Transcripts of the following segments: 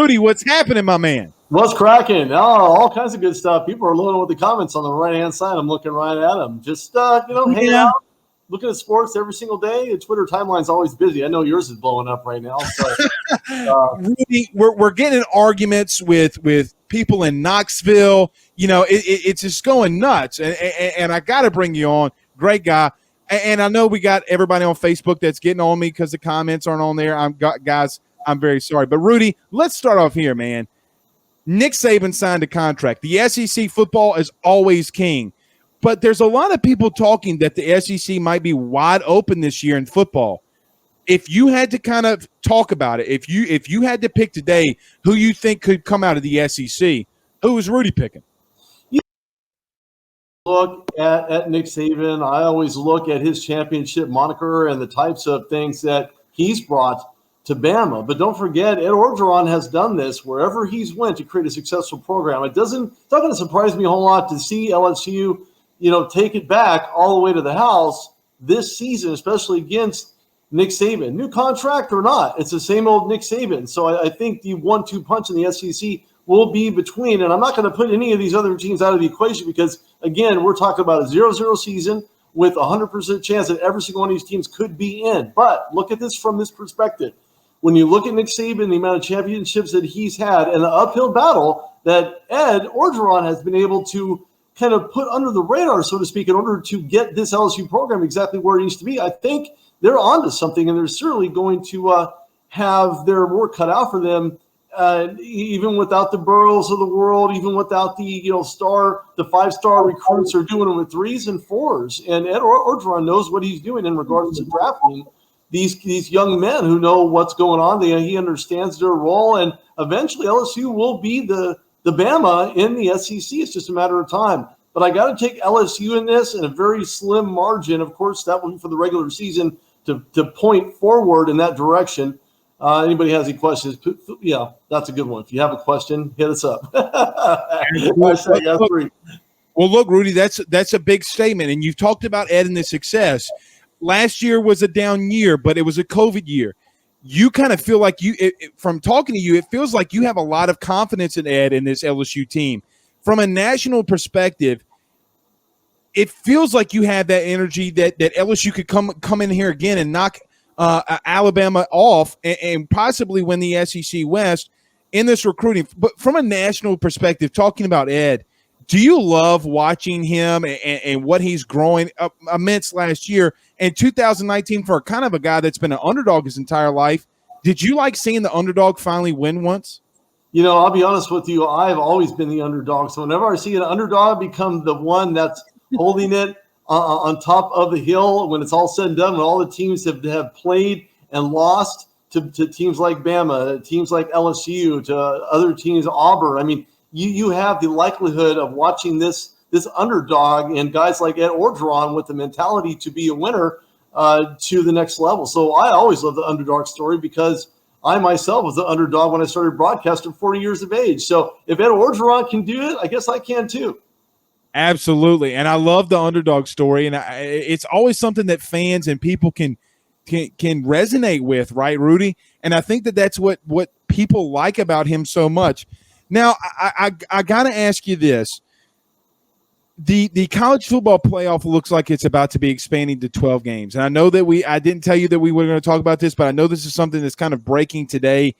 Rudy, what's happening, my man? What's cracking? Oh, all kinds of good stuff. People are loading with the comments on the right-hand side. I'm looking right at them. Just, hanging out, looking at sports every single day. The Twitter timeline's always busy. I know yours is blowing up right now. So, Rudy, we're getting in arguments with people in Knoxville. It's just going nuts. And I got to bring you on. Great guy. And I know we got everybody on Facebook that's getting on me because the comments aren't on there. Guys, I'm very sorry. But, Rudy, let's start off here, man. Nick Saban signed a contract. The SEC football is always king. But there's a lot of people talking that the SEC might be wide open this year in football. If you had to kind of talk about it, if you had to pick today who you think could come out of the SEC, who is Rudy picking? Look at Nick Saban. I always look at his championship moniker and the types of things that he's brought to Bama. But don't forget, Ed Orgeron has done this wherever he's went to create a successful program. It's not going to surprise me a whole lot to see LSU, take it back all the way to the house this season, especially against Nick Saban. New contract or not, it's the same old Nick Saban. So I think the 1-2 punch in the SEC will be between, and I'm not going to put any of these other teams out of the equation because, again, we're talking about a 0-0 season with a 100% chance that every single one of these teams could be in. But look at this from this perspective. When you look at Nick Saban, the amount of championships that he's had, and the uphill battle that Ed Orgeron has been able to kind of put under the radar, so to speak, in order to get this LSU program exactly where it needs to be, I think they're onto something, and they're certainly going to have their work cut out for them. Even without the Burrows of the world, even without the the 5-star recruits are doing it with 3s and 4s. And Ed Orgeron knows what he's doing in regards to drafting these young men who know what's going on. He understands their role, and eventually LSU will be the Bama in the SEC. It's just a matter of time. But I got to take LSU in this in a very slim margin. Of course, that will be for the regular season to point forward in that direction. Anybody has any questions? Yeah, that's a good one. If you have a question, hit us up. Well, look, Rudy, that's a big statement, and you've talked about Ed and the success. Last year was a down year, but it was a COVID year. You kind of feel like from talking to you, it feels like you have a lot of confidence in Ed and this LSU team. From a national perspective, it feels like you have that energy that LSU could come in here again and knock Alabama off and possibly win the SEC West in this recruiting. But from a national perspective, talking about Ed, do you love watching him and what he's growing up immense last year in 2019 for kind of a guy that's been an underdog his entire life? Did you like seeing the underdog finally win once? I'll be honest with you. I've always been the underdog. So whenever I see an underdog become the one that's holding it on top of the hill, when it's all said and done, when all the teams have played and lost to teams like Bama, teams like LSU, to other teams, Auburn. I mean, you have the likelihood of watching this underdog and guys like Ed Orgeron with the mentality to be a winner to the next level. So I always love the underdog story because I myself was the underdog when I started broadcasting 40 years of age. So if Ed Orgeron can do it, I guess I can too. Absolutely. And I love the underdog story. And it's always something that fans and people can resonate with, right, Rudy? And I think that's what people like about him so much. Now, I got to ask you this. The college football playoff looks like it's about to be expanding to 12 games. And I know that I didn't tell you that we were going to talk about this, but I know this is something that's kind of breaking today.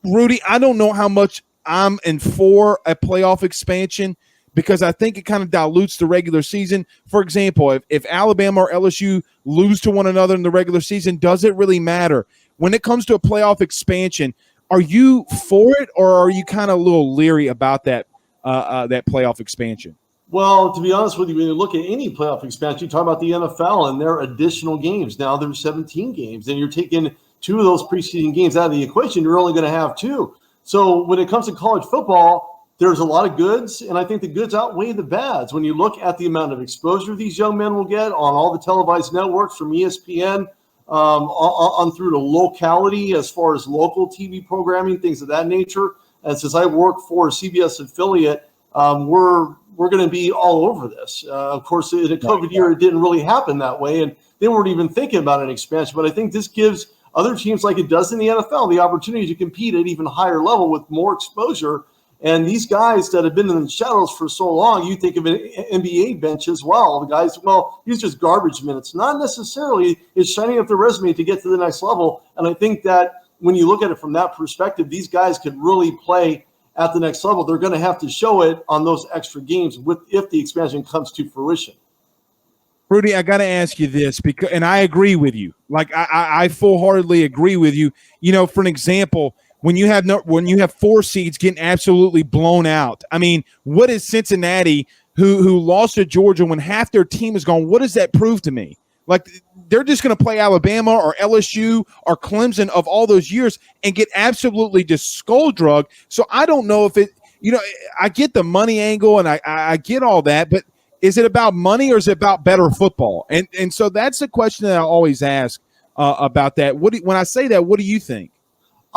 Rudy, I don't know how much I'm in for a playoff expansion because I think it kind of dilutes the regular season. For example, if Alabama or LSU lose to one another in the regular season, does it really matter? When it comes to a playoff expansion, are you for it or are you kind of a little leery about that playoff expansion? Well, to be honest with you, when you look at any playoff expansion, you talk about the NFL and their additional games. Now there's 17 games, and you're taking 2 of those preseason games out of the equation. You're only going to have 2. So when it comes to college football, there's a lot of goods, and I think the goods outweigh the bads. When you look at the amount of exposure these young men will get on all the televised networks from ESPN on through to locality as far as local TV programming, things of that nature. And since I work for a CBS affiliate, we're going to be all over this. Of course, in a COVID year, it didn't really happen that way, and they weren't even thinking about an expansion. But I think this gives other teams like it does in the NFL, the opportunity to compete at even higher level with more exposure. And these guys that have been in the shadows for so long, you think of an NBA bench as well. The guys, well, these are just garbage minutes. Not necessarily. It's shining up their resume to get to the next level. And I think that when you look at it from that perspective, these guys could really play at the next level. They're going to have to show it on those extra games if the expansion comes to fruition. Rudy, I got to ask you this because, and I agree with you. Like I full-heartedly agree with you. You know, for an example, when you have 4 seeds getting absolutely blown out. I mean, what is Cincinnati who lost to Georgia when half their team is gone? What does that prove to me? Like they're just going to play Alabama or LSU or Clemson of all those years and get absolutely just skull-drugged. So I don't know if it. You know, I get the money angle and I get all that, but is it about money or is it about better football? And so that's the question that I always ask about that. When I say that, what do you think?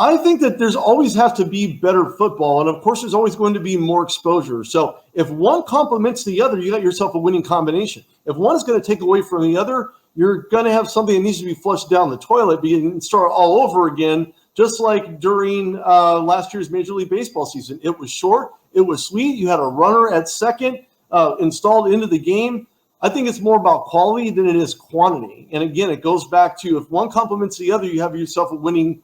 I think that there's always have to be better football, and of course there's always going to be more exposure. So if one complements the other, you got yourself a winning combination. If one is going to take away from the other, you're going to have something that needs to be flushed down the toilet and start all over again, just like during last year's Major League Baseball season. It was short. It was sweet. You had a runner at second installed into the game. I think it's more about quality than it is quantity. And again, it goes back to if one complements the other, you have yourself a winning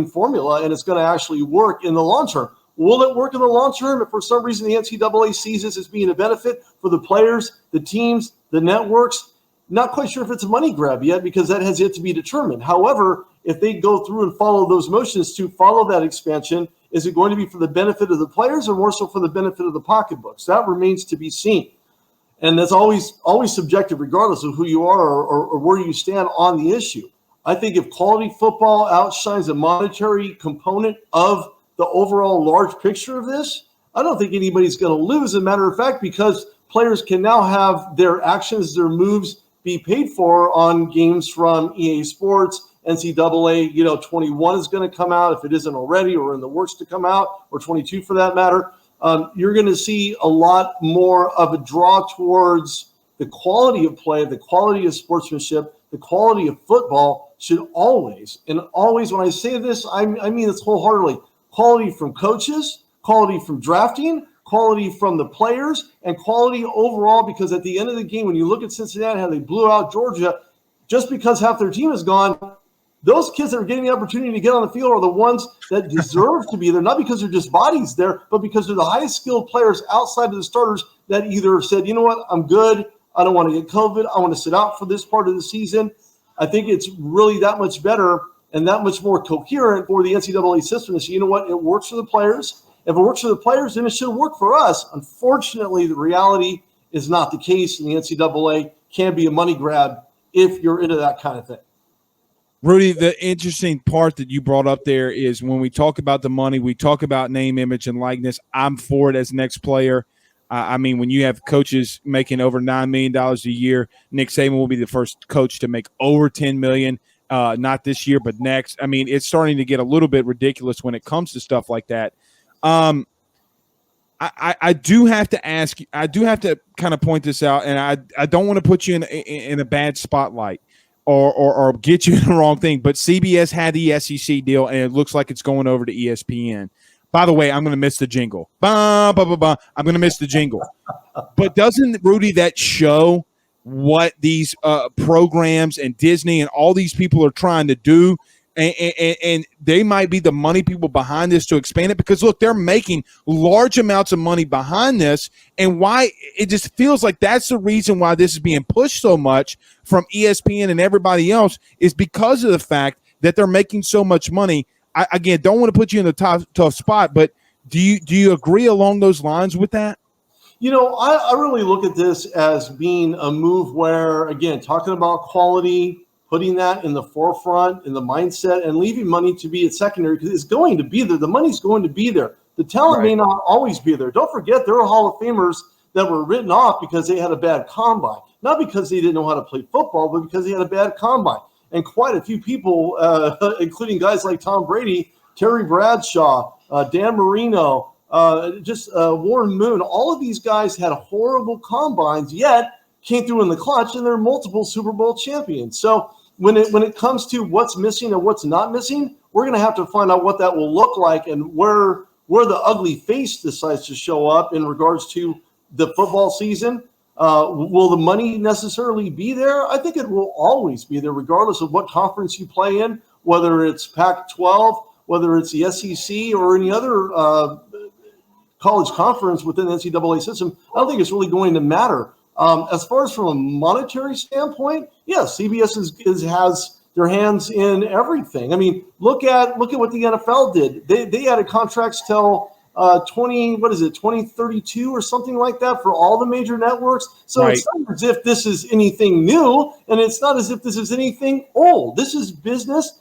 formula, and it's going to actually work in the long term. Will it work in the long term if for some reason the NCAA sees this as being a benefit for the players, the teams, the networks? Not quite sure if it's a money grab yet because that has yet to be determined. However, if they go through and follow those motions to follow that expansion, is it going to be for the benefit of the players or more so for the benefit of the pocketbooks? That remains to be seen. And that's always subjective regardless of who you are or where you stand on the issue. I think if quality football outshines the monetary component of the overall large picture of this, I don't think anybody's going to lose. As a matter of fact, because players can now have their actions, their moves be paid for on games from EA Sports, NCAA, 21 is going to come out if it isn't already or in the works to come out, or 22 for that matter. You're going to see a lot more of a draw towards the quality of play, the quality of sportsmanship, the quality of football should always, and always when I say this, I mean this wholeheartedly, quality from coaches, quality from drafting, quality from the players, and quality overall, because at the end of the game, when you look at Cincinnati, how they blew out Georgia, just because half their team is gone, those kids that are getting the opportunity to get on the field are the ones that deserve to be there, not because they're just bodies there, but because they're the highest skilled players outside of the starters that either said, you know what, I'm good, I don't want to get COVID, I want to sit out for this part of the season. I think it's really that much better and that much more coherent for the NCAA system to say, you know what, it works for the players. If it works for the players, then it should work for us. Unfortunately, the reality is not the case, and the NCAA can be a money grab if you're into that kind of thing. Rudy, the interesting part that you brought up there is when we talk about the money, we talk about name, image, and likeness. I'm for it as next player. I mean, when you have coaches making over $9 million a year, Nick Saban will be the first coach to make over $10 million, not this year, but next. I mean, it's starting to get a little bit ridiculous when it comes to stuff like that. I do have to ask you, I do have to kind of point this out, and I don't want to put you in a bad spotlight or get you in the wrong thing, but CBS had the SEC deal, and it looks like it's going over to ESPN. By the way, I'm going to miss the jingle. Bah, bah, bah, bah. I'm going to miss the jingle. But doesn't, Rudy, that show what these programs and Disney and all these people are trying to do? And they might be the money people behind this to expand it because, look, they're making large amounts of money behind this. And why it just feels like that's the reason why this is being pushed so much from ESPN and everybody else is because of the fact that they're making so much money. I, again, don't want to put you in the tough spot, but do you agree along those lines with that? You know, I really look at this as being a move where, again, talking about quality, putting that in the forefront, in the mindset, and leaving money to be at secondary because it's going to be there. The money's going to be there. The talent may not always be there. Don't forget, there are Hall of Famers that were written off because they had a bad combine. Not because they didn't know how to play football, but because they had a bad combine. And quite a few people, including guys like Tom Brady, Terry Bradshaw, Dan Marino, Warren Moon, all of these guys had horrible combines, yet came through in the clutch, and they're multiple Super Bowl champions. So when it comes to what's missing and what's not missing, we're going to have to find out what that will look like and where the ugly face decides to show up in regards to the football season. Will the money necessarily be there? I think it will always be there, regardless of what conference you play in, whether it's Pac-12, whether it's the SEC, or any other college conference within the NCAA system. I don't think it's really going to matter. As far as from a monetary standpoint, yes, CBS has their hands in everything. I mean, look at what the NFL did. They added contracts till 2032 or something like that for all the major networks. So Right. It's not as if this is anything new, and it's not as if this is anything old. This is business.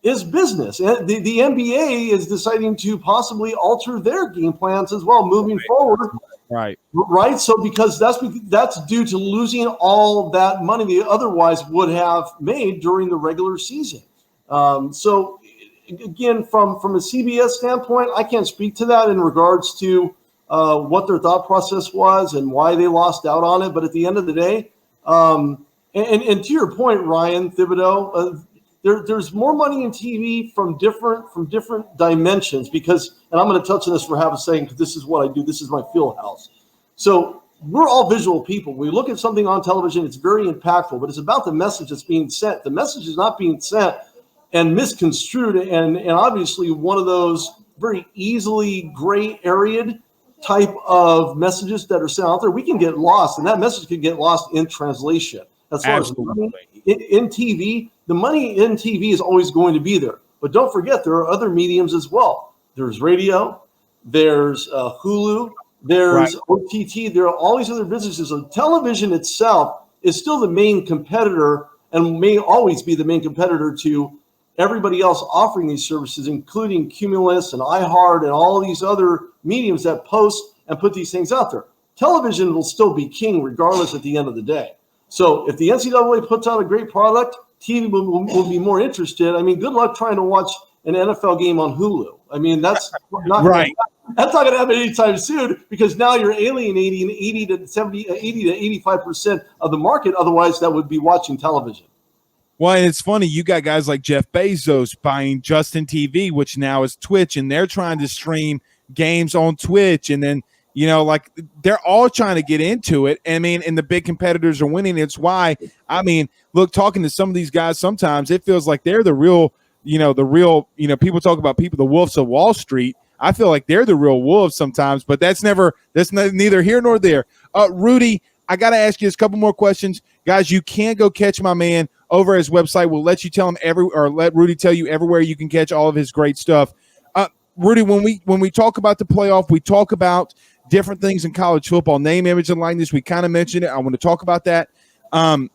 Is business. And the NBA is deciding to possibly alter their game plans as well moving forward. Right. Right. So because that's due to losing all that money they otherwise would have made during the regular season. So again, from a CBS standpoint, I can't speak to that in regards to what their thought process was and why they lost out on it. But at the end of the day, and to your point, Ryan Thibodeau, there's more money in TV from different dimensions because, and I'm going to touch on this for half a second because this is what I do. This is my field house. So we're all visual people. We look at something on television, it's very impactful, but it's about the message that's being sent. The message is not being sent and misconstrued, and obviously one of those very easily gray area type of messages that are sent out there, we can get lost, and that message can get lost in translation. As far Absolutely. as in TV, the money in TV is always going to be there. But don't forget, there are other mediums as well. There's radio, there's Hulu, there's OTT, there are all these other businesses. So television itself is still the main competitor and may always be the main competitor to everybody else offering these services, including Cumulus and iHeart and all these other mediums that post and put these things out there. Television will still be king regardless at the end of the day. So if the NCAA puts out a great product, TV will be more interested. I mean, good luck trying to watch an NFL game on Hulu. I mean, that's not Right. That's not going to happen anytime soon because now you're alienating 80 to 85% of the market. Otherwise, that would be watching television. Well, and it's funny, you got guys like Jeff Bezos buying Justin TV, which now is Twitch, and they're trying to stream games on Twitch. And then, you know, like they're all trying to get into it. I mean, and the big competitors are winning. It's why, I mean, look, talking to some of these guys, sometimes it feels like they're the real, people talk about the wolves of Wall Street. I feel like they're the real wolves sometimes, but that's neither here nor there. Rudy, I got to ask you a couple more questions. Guys, you can go catch my man over his website. We'll let you tell him let Rudy tell you everywhere you can catch all of his great stuff. Rudy, when we talk about the playoff, we talk about different things in college football, name, image, and likeness. We kind of mentioned it. I want to talk about that. I'm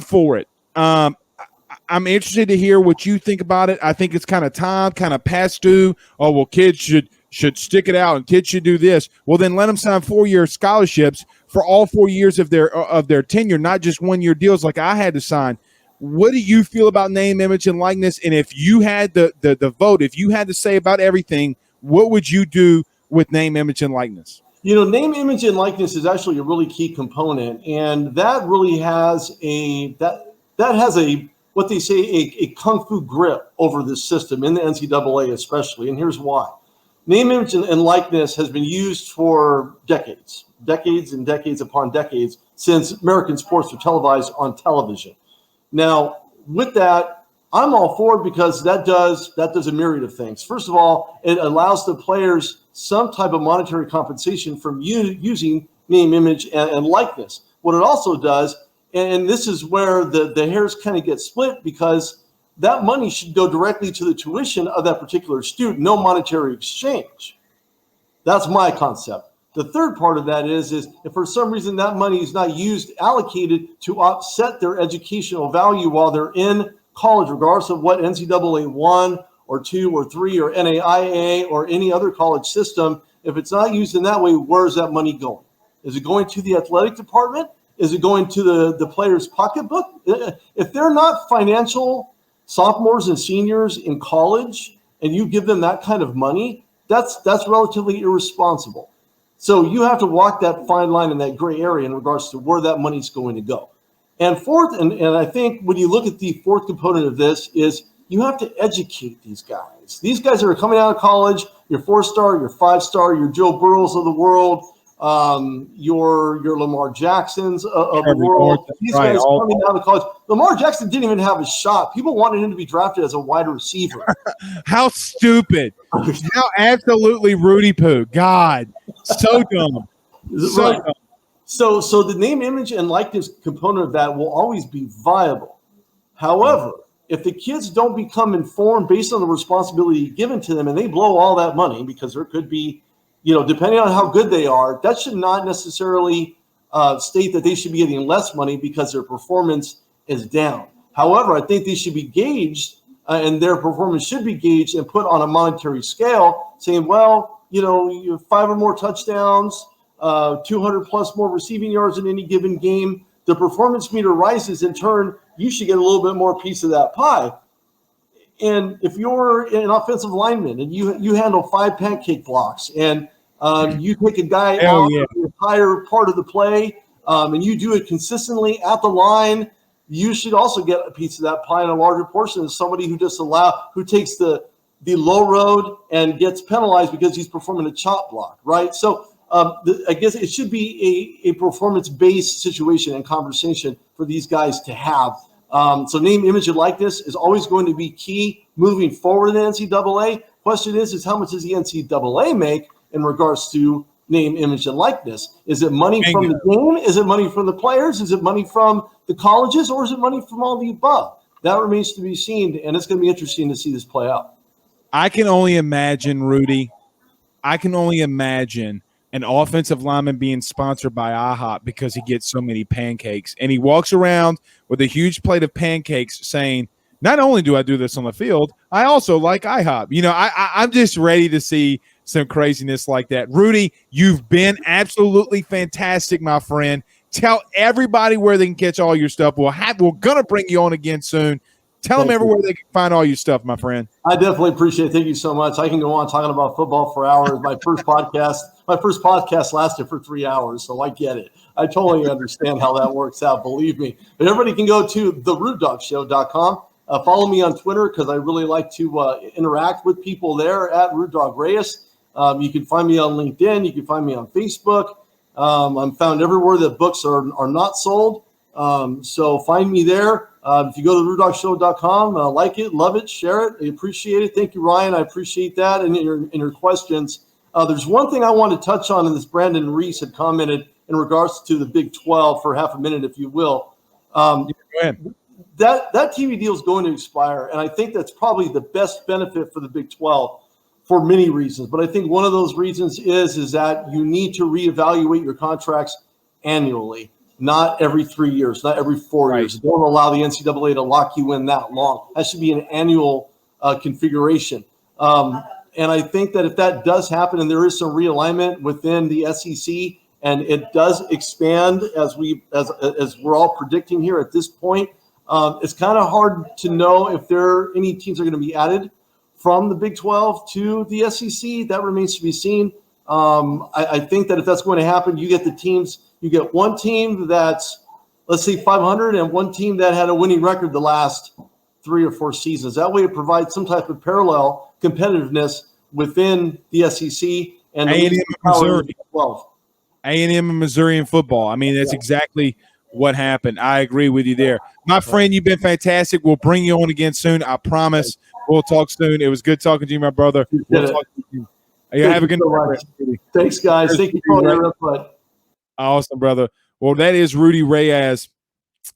for it. I'm interested to hear what you think about it. I think it's kind of past due. Oh, well, kids should stick it out and kids should do this. Well, then let them sign 4-year scholarships for all 4 years of their tenure, not just 1-year deals like I had to sign. What do you feel about name, image, and likeness? And if you had the vote, if you had to say about everything, what would you do with name, image, and likeness? You know, name, image, and likeness is actually a really key component, and that really has what they say a kung fu grip over this system in the NCAA especially, and here's why. Name, image, and likeness has been used for decades and decades upon decades since American sports were televised on television. Now, with that, I'm all for it because that does a myriad of things. First of all, it allows the players some type of monetary compensation from using name, image, and likeness. What it also does, and this is where the hairs kind of get split, because that money should go directly to the tuition of that particular student, no monetary exchange. That's my concept. The third part of that is if for some reason that money is not allocated to offset their educational value while they're in college, regardless of what NCAA 1 or 2 or 3 or NAIA or any other college system, if it's not used in that way, where's that money going? Is it going to the athletic department? Is it going to the player's pocketbook? If they're not financial sophomores and seniors in college and you give them that kind of money, that's relatively irresponsible. So you have to walk that fine line in that gray area in regards to where that money's going to go. And fourth, and I think when you look at the fourth component of this is you have to educate these guys. These guys are coming out of college, your 4-star, your 5-star, your Joe Burrows of the world, your Lamar Jacksons of the world. These guys coming out of college. Lamar Jackson didn't even have a shot. People wanted him to be drafted as a wide receiver. How stupid. How absolutely Rudy poo. God, so dumb. So dumb. So the name, image, and likeness component of that will always be viable. However, if the kids don't become informed based on the responsibility given to them and they blow all that money, because there could be, depending on how good they are, that should not necessarily state that they should be getting less money because their performance is down. However, I think they should be gauged and their performance should be gauged and put on a monetary scale saying, well, you have 5 or more touchdowns, 200 plus more receiving yards in any given game. The performance meter rises. In turn, you should get a little bit more piece of that pie. And if you're an offensive lineman and you handle 5 pancake blocks and you take a guy out of the entire part of the play and you do it consistently at the line, you should also get a piece of that pie in a larger portion than somebody who who takes the low road and gets penalized because he's performing a chop block, right? So I guess it should be a performance-based situation and conversation for these guys to have. So name, image, and likeness is always going to be key moving forward in the NCAA. Question is how much does the NCAA make in regards to name, image, and likeness? Is it money from the game? Is it money from the players? Is it money from the colleges? Or is it money from all the above? That remains to be seen, and it's going to be interesting to see this play out. I can only imagine, Rudy, an offensive lineman being sponsored by IHOP because he gets so many pancakes. And he walks around with a huge plate of pancakes saying, not only do I do this on the field, I also like IHOP. I'm just ready to see some craziness like that. Rudy, you've been absolutely fantastic, my friend. Tell everybody where they can catch all your stuff. We're going to bring you on again soon. Tell them everywhere they can find all your stuff, my friend. I definitely appreciate it. Thank you so much. I can go on talking about football for hours. My first podcast lasted for 3 hours, so I get it. I totally understand how that works out, believe me. But everybody can go to therudedogshow.com. Follow me on Twitter because I really like to interact with people there at Rudy Reyes. You can find me on LinkedIn. You can find me on Facebook. I'm found everywhere that books are not sold. So find me there. If you go to rudedogshow.com, like it, love it, share it. I appreciate it. Thank you, Ryan. I appreciate that and your questions. There's one thing I want to touch on, and this Brandon Reese had commented in regards to the Big 12 for half a minute, if you will. Go ahead. That TV deal is going to expire, and I think that's probably the best benefit for the Big 12 for many reasons. But I think one of those reasons is that you need to reevaluate your contracts annually. Not every 3 years, not every 4 years. Don't allow the NCAA to lock you in that long. That should be an annual configuration. And I think that if that does happen and there is some realignment within the SEC and it does expand as we're all predicting here at this point, it's kind of hard to know if any teams are going to be added from the Big 12 to the SEC. That remains to be seen. I think that if that's going to happen, you get one team that's, let's say, 500 and one team that had a winning record the last 3 or 4 seasons. That way it provides some type of parallel competitiveness within the SEC and A&M Missouri. 12. A&M and Missouri in football. I mean, that's exactly what happened. I agree with you there. My friend, you've been fantastic. We'll bring you on again soon. I promise. We'll talk soon. It was good talking to you, my brother. We'll talk to you. Have a good night. Thanks, guys. Thank you for your input. Awesome, brother. Well, that is Rudy Reyes.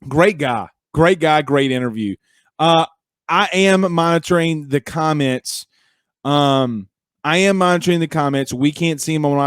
Great guy. Great interview. I am monitoring the comments. We can't see him on